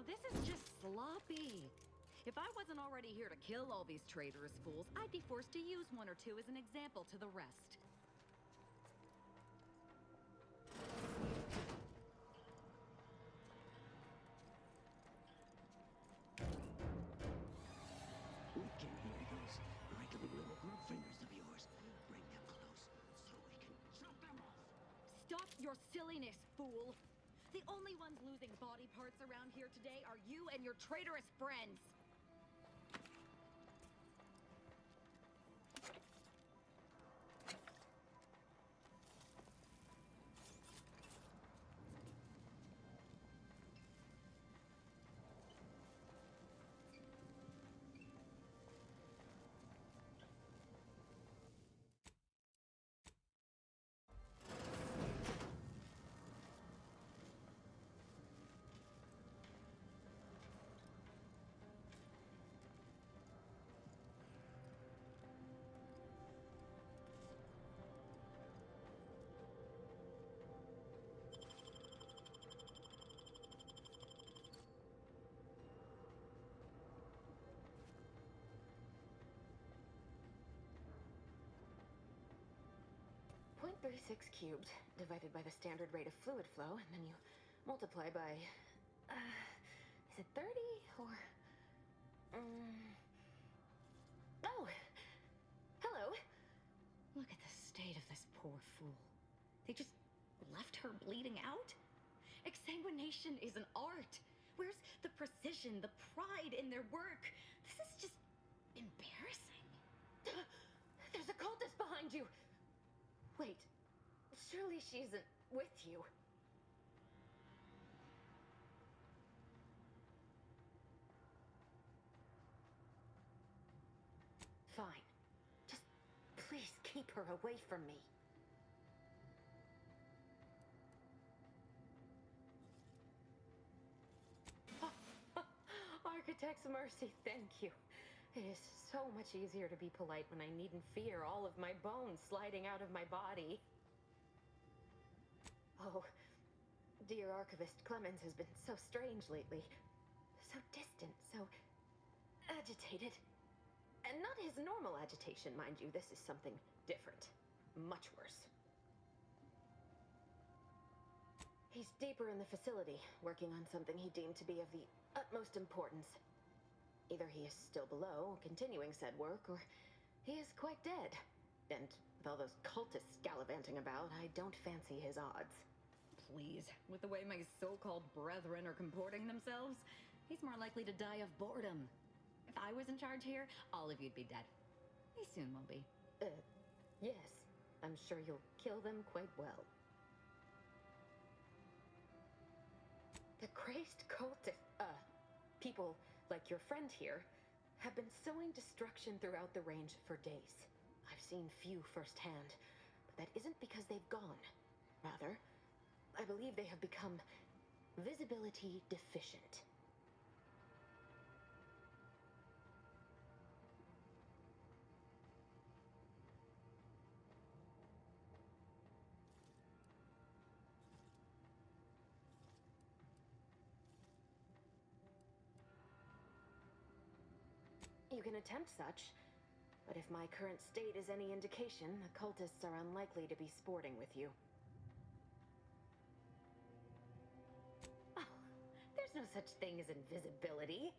this is just sloppy. If I wasn't already here to kill all these traitorous fools, I'd be forced to use one or two as an example to the rest. We can hear those wriggling little group fingers of yours. Bring them close so we can chop them off. Stop your silliness, fool! The only ones losing body parts around here today are you and your traitorous friends! .36 cubed divided by the standard rate of fluid flow, and then you multiply by, is it 30 or, oh, hello. Look at the state of this poor fool. They just left her bleeding out? Exsanguination is an art. Where's the precision, the pride in their work? This is just embarrassing. There's a cultist behind you. Wait, surely she isn't with you. Fine. Just please keep her away from me. Architect's mercy, thank you. It is so much easier to be polite when I needn't fear all of my bones sliding out of my body. Oh, dear Archivist Clemens has been so strange lately. So distant, so agitated. And not his normal agitation, mind you. This is something different. Much worse. He's deeper in the facility, working on something he deemed to be of the utmost importance. Either he is still below, continuing said work, or he is quite dead. And with all those cultists gallivanting about, I don't fancy his odds. Please, with the way my so-called brethren are comporting themselves, he's more likely to die of boredom. If I was in charge here, all of you'd be dead. He soon will be. Yes. I'm sure you'll kill them quite well. The crazed cultists, people like your friend here, have been sowing destruction throughout the range for days. I've seen few firsthand, but that isn't because they've gone. Rather, I believe they have become visibility deficient. You can attempt such, but if my current state is any indication, the cultists are unlikely to be sporting with you. Oh, there's no such thing as invisibility.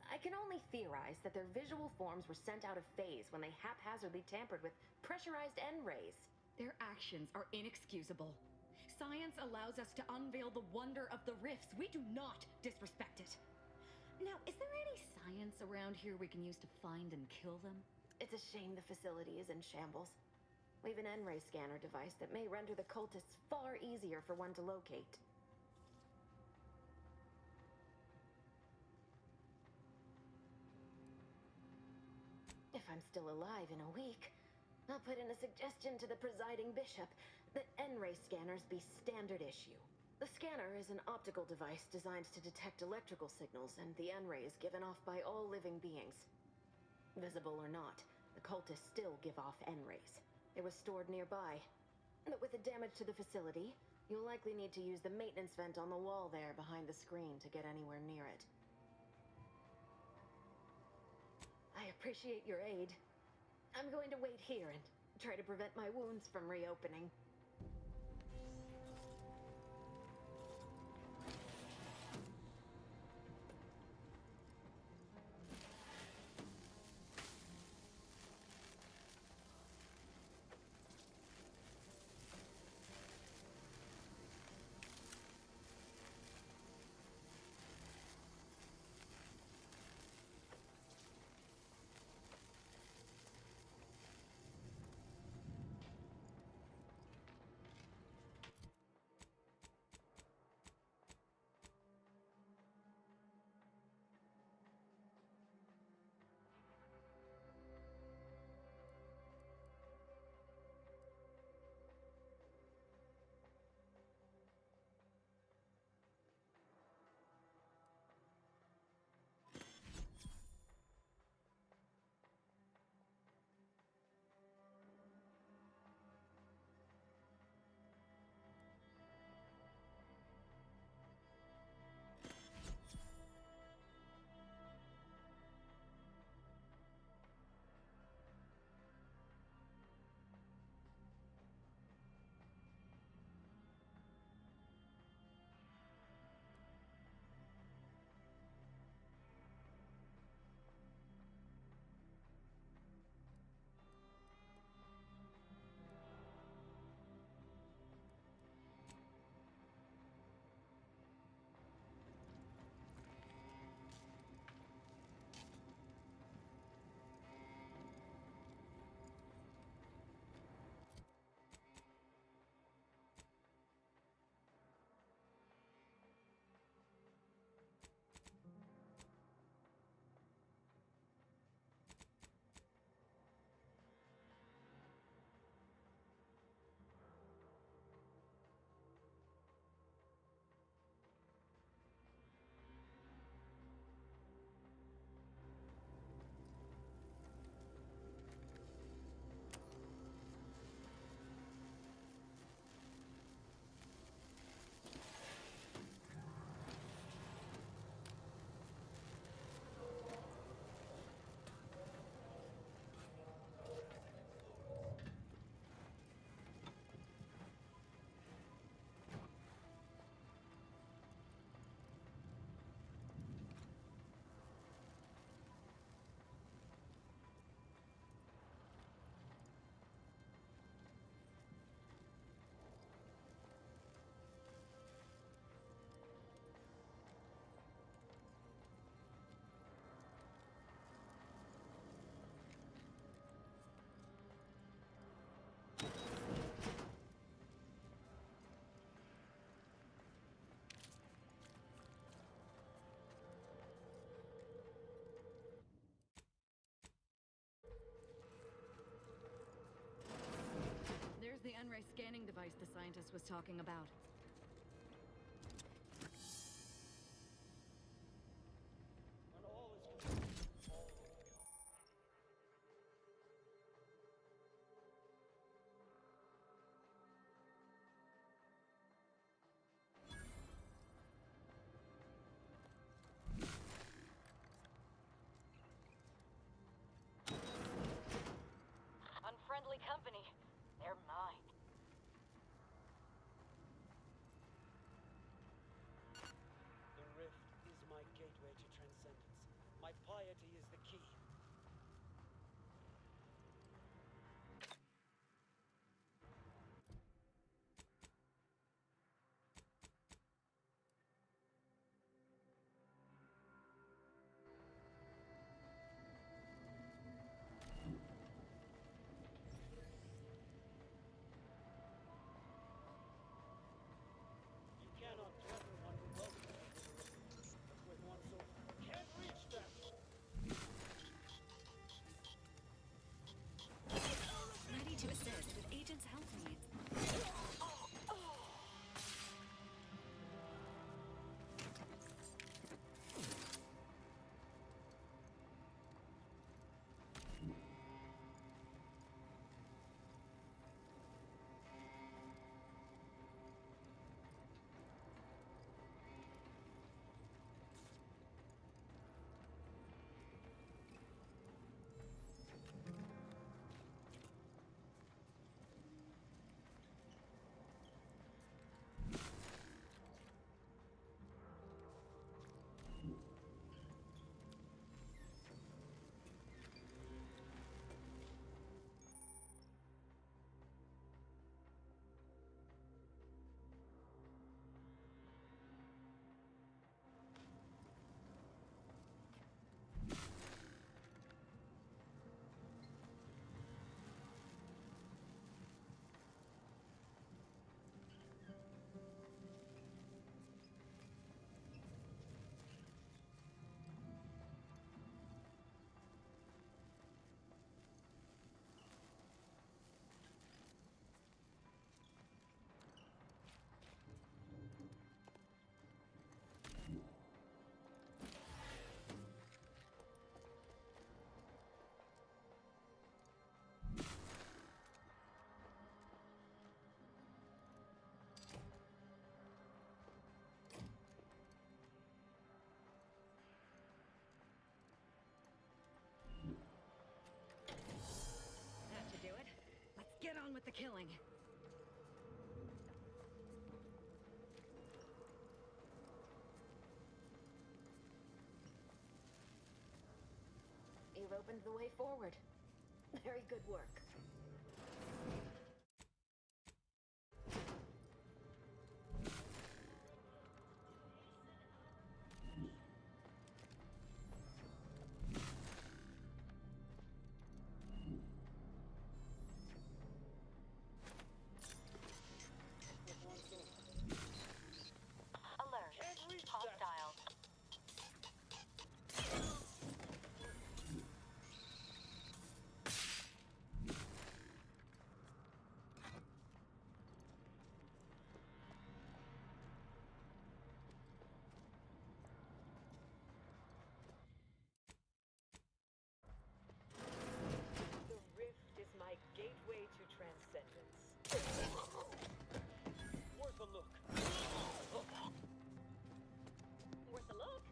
I can only theorize that their visual forms were sent out of phase when they haphazardly tampered with pressurized N-rays. Their actions are inexcusable. Science allows us to unveil the wonder of the rifts. We do not disrespect it. Now, is there any science around here we can use to find and kill them? It's a shame the facility is in shambles. We have an N-ray scanner device that may render the cultists far easier for one to locate. If I'm still alive in a week, I'll put in a suggestion to the presiding bishop that N-ray scanners be standard issue. The scanner is an optical device designed to detect electrical signals and the N-rays given off by all living beings. Visible or not, the cultists still give off N-rays. It was stored nearby, but with the damage to the facility, You'll likely need to use the maintenance vent on the wall there behind the screen to get anywhere near it. I appreciate your aid. I'm going to wait here and try to prevent my wounds from reopening. There's the Unray scanning device the scientist was talking about. Unfriendly company. They're mine. The rift is my gateway to transcendence. My piety is the key. You cannot threaten one who welcomes you to the rift, but with one so can't reach them. done with the killing. You've opened the way forward. Very good work. Alert. Hostile. The rift is my gateway to transcendence. Worth a look. Worth a look.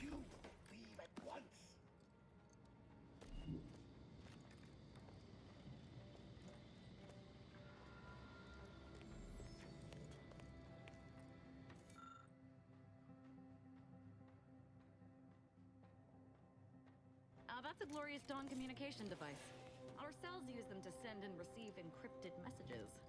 You leave at once. That's a Glorious Dawn communication device. Our cells use them to send and receive encrypted messages.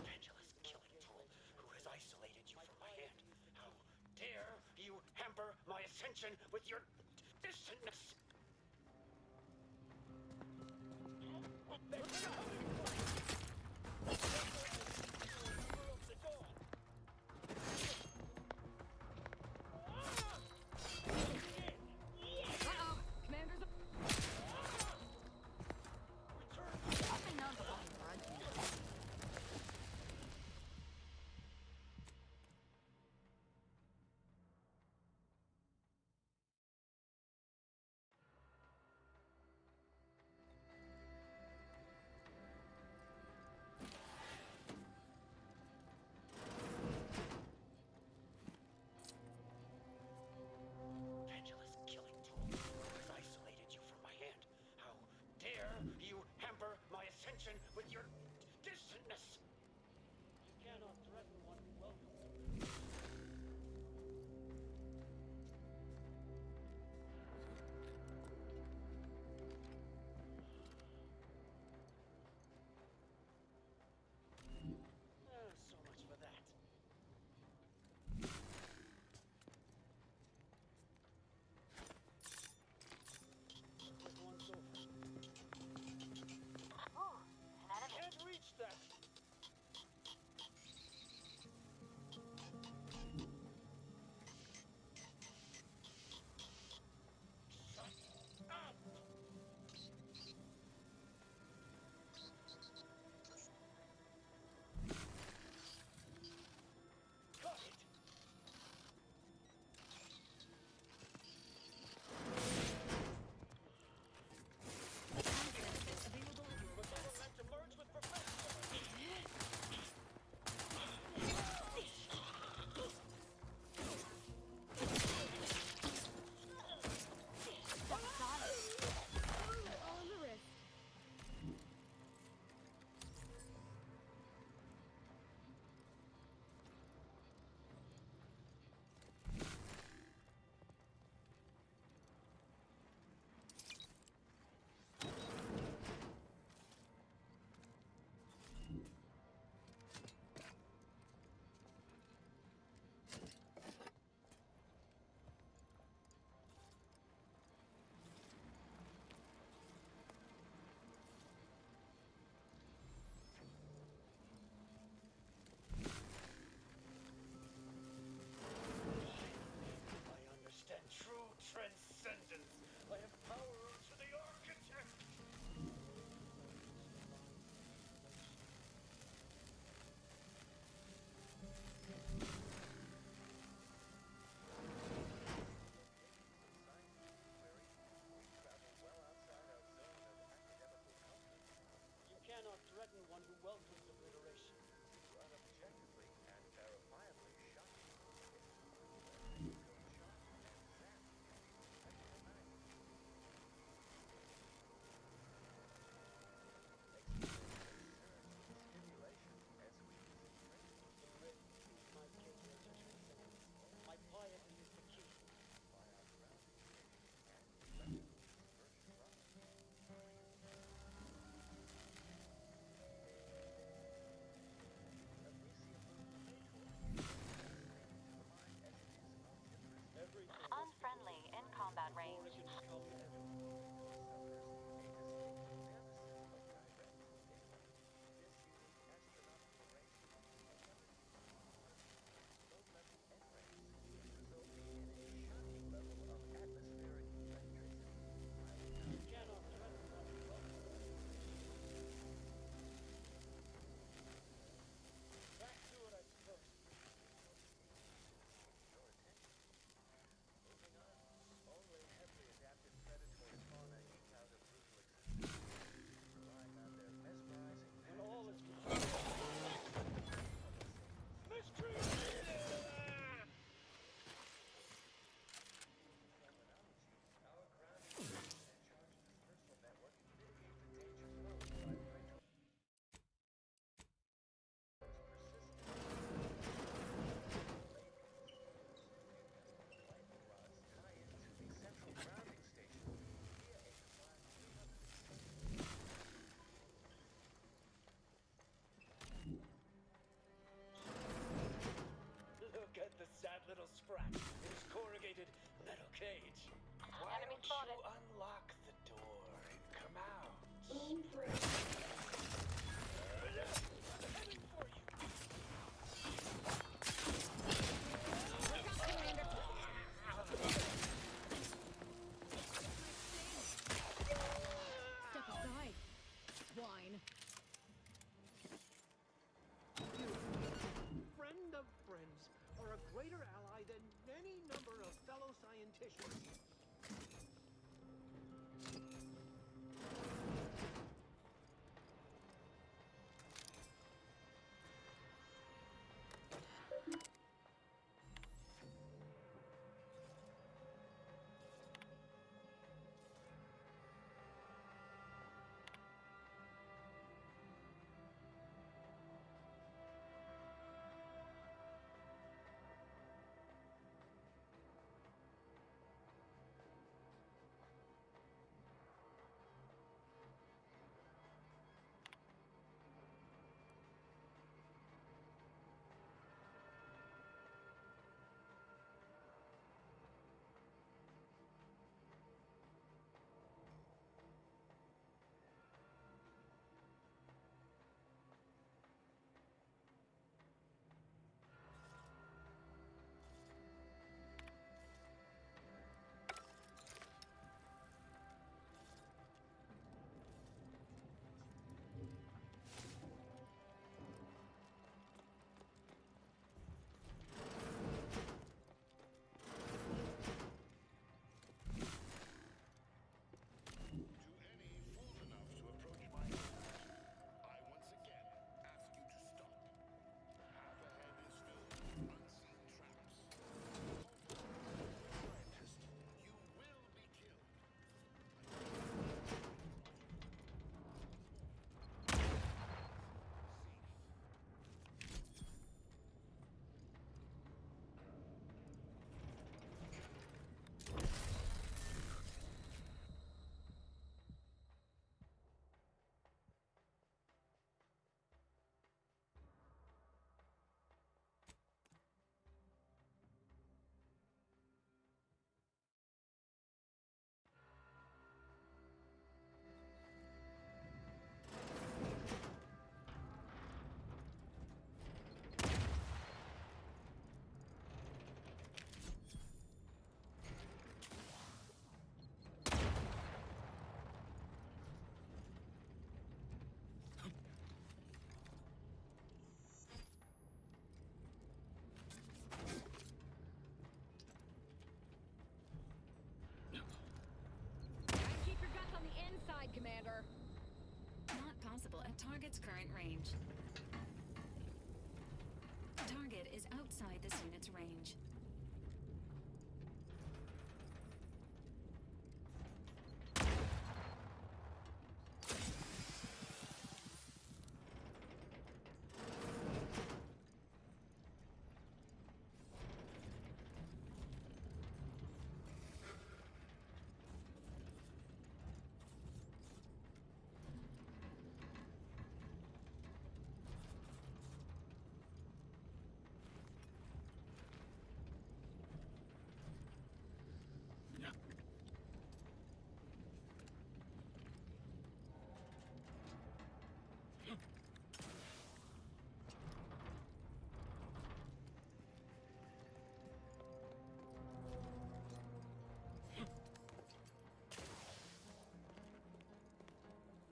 Evangelist killing tool who has isolated you from my hand. How dare you hamper my ascension with your distantness? Uh-oh! Commander's... Nothing known to hold a grudge. cage. Why Enemy don't spotted. you unlock the door and come out? Aim for it. Coming for you. Step aside, swine. You, friend of friends, are a greater ally than any number of fellow scienticians. Keep your guts on the inside, Commander. Not possible at target's current range. Target is outside this unit's range.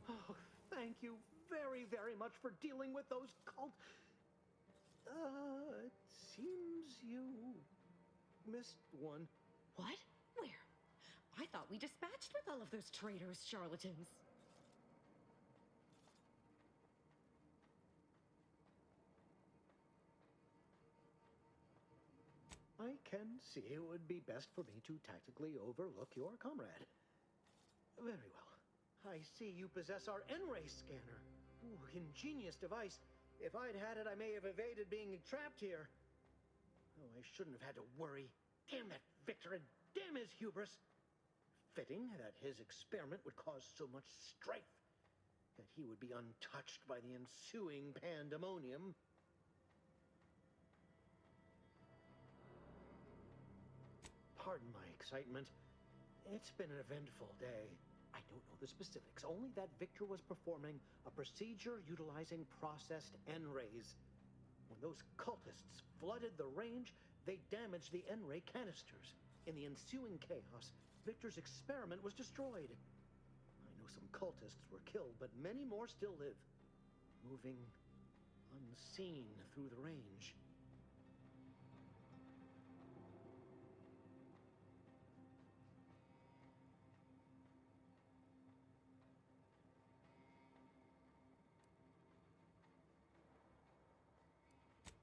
Oh, thank you very, very much for dealing with those cult... it seems you missed one. What? Where? I thought we dispatched with all of those traitorous charlatans. I can see it would be best for me to tactically overlook your comrade. Very well. I see you possess our N-ray scanner. Ooh, ingenious device. If I'd had it, I may have evaded being trapped here. Oh, I shouldn't have had to worry. Damn that Victor, and damn his hubris. Fitting that his experiment would cause so much strife, that he would be untouched by the ensuing pandemonium. Pardon pardon my excitement. It's been an eventful day. I don't know the specifics, only that Victor was performing a procedure utilizing processed N-rays. When those cultists flooded the range, they damaged the N-ray canisters. In the ensuing chaos, Victor's experiment was destroyed. I know some cultists were killed, but many more still live, moving unseen through the range.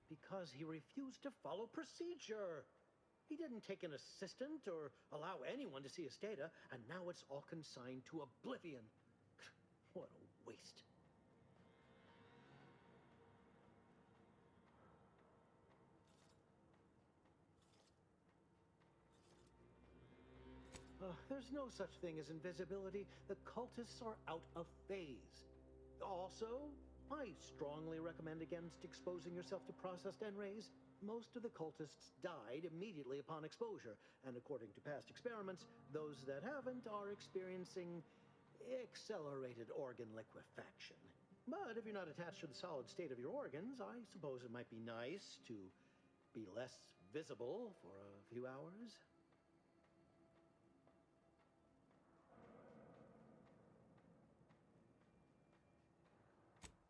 Because he refused to follow procedure. He didn't take an assistant or allow anyone to see his data, and now it's all consigned to oblivion. What a waste. There's no such thing as invisibility. The cultists are out of phase. Also, I strongly recommend against exposing yourself to processed N-rays. Most of the cultists died immediately upon exposure, and according to past experiments, those that haven't are experiencing accelerated organ liquefaction. But if you're not attached to the solid state of your organs, I suppose it might be nice to be less visible for a few hours.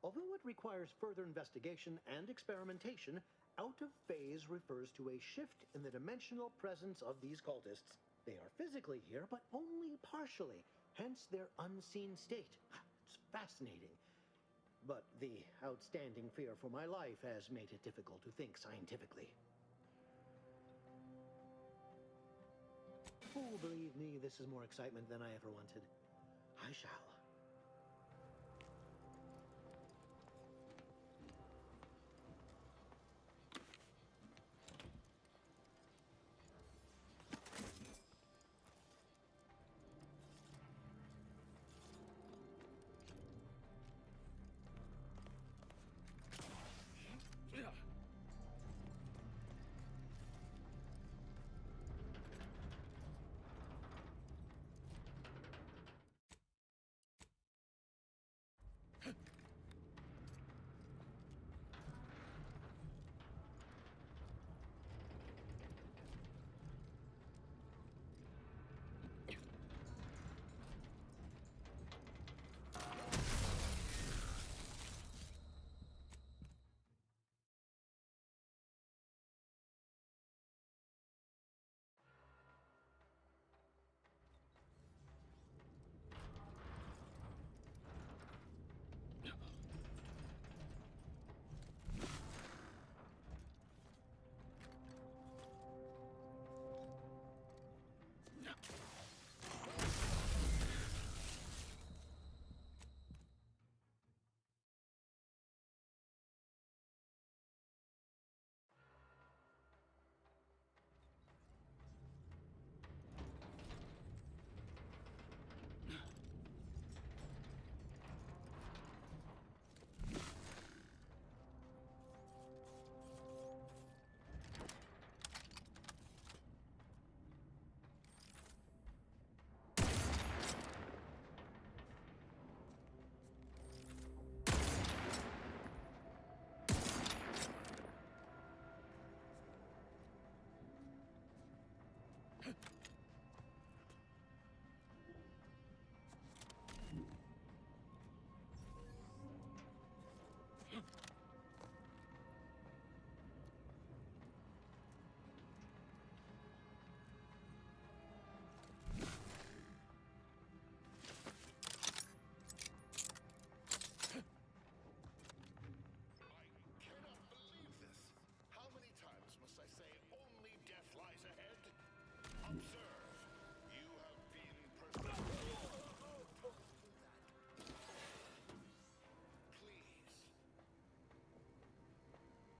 Although it requires further investigation and experimentation, out of phase refers to a shift in the dimensional presence of these cultists. They are physically here, but only partially, hence their unseen state. It's fascinating. But the outstanding fear for my life has made it difficult to think scientifically. Oh, believe me, this is more excitement than I ever wanted. I shall